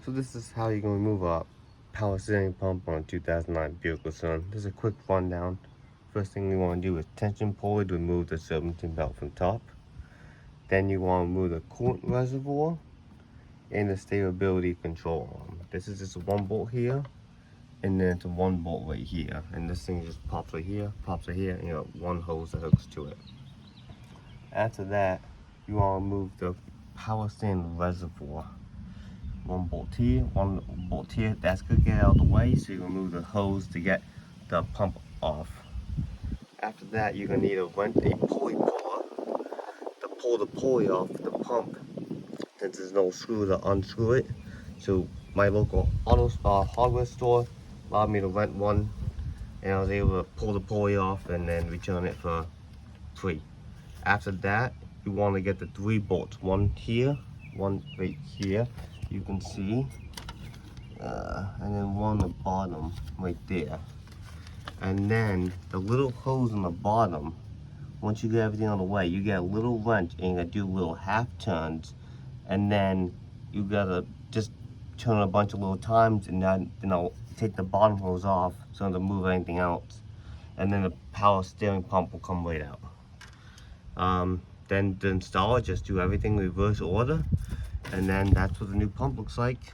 So this is how you can remove a power steering pump on a 2009 Buick Lucerne. This is a quick rundown. First thing you want to do is tension pulley to remove the serpentine belt from top. Then you want to remove the coolant reservoir and the stability control arm. This is just a 1 bolt here, and then it's a 1 bolt right here. And this thing just pops right here, and you got 1 hose that hooks to it. After that, you want to remove the power steering reservoir. 1 bolt here, 1 bolt here. That's gonna get out of the way, so you remove the hose to get the pump off. After that, you're gonna need to rent a pulley puller to pull the pulley off the pump, since there's no screw to unscrew it. So my local hardware store allowed me to rent one, and I was able to pull the pulley off and then return it for free. After that, you want to get the 3 bolts, 1 here, 1 right here, you can see, and then 1 on the bottom right there. And then the little hose on the bottom, once you get everything on the way, you get a little wrench and you gotta do little half turns, and then you gotta just turn a bunch of little times, and then I'll take the bottom hose off so I don't have to move anything else, and then the power steering pump will come right out. Then to install it, just do everything in reverse order, and then that's what the new pump looks like.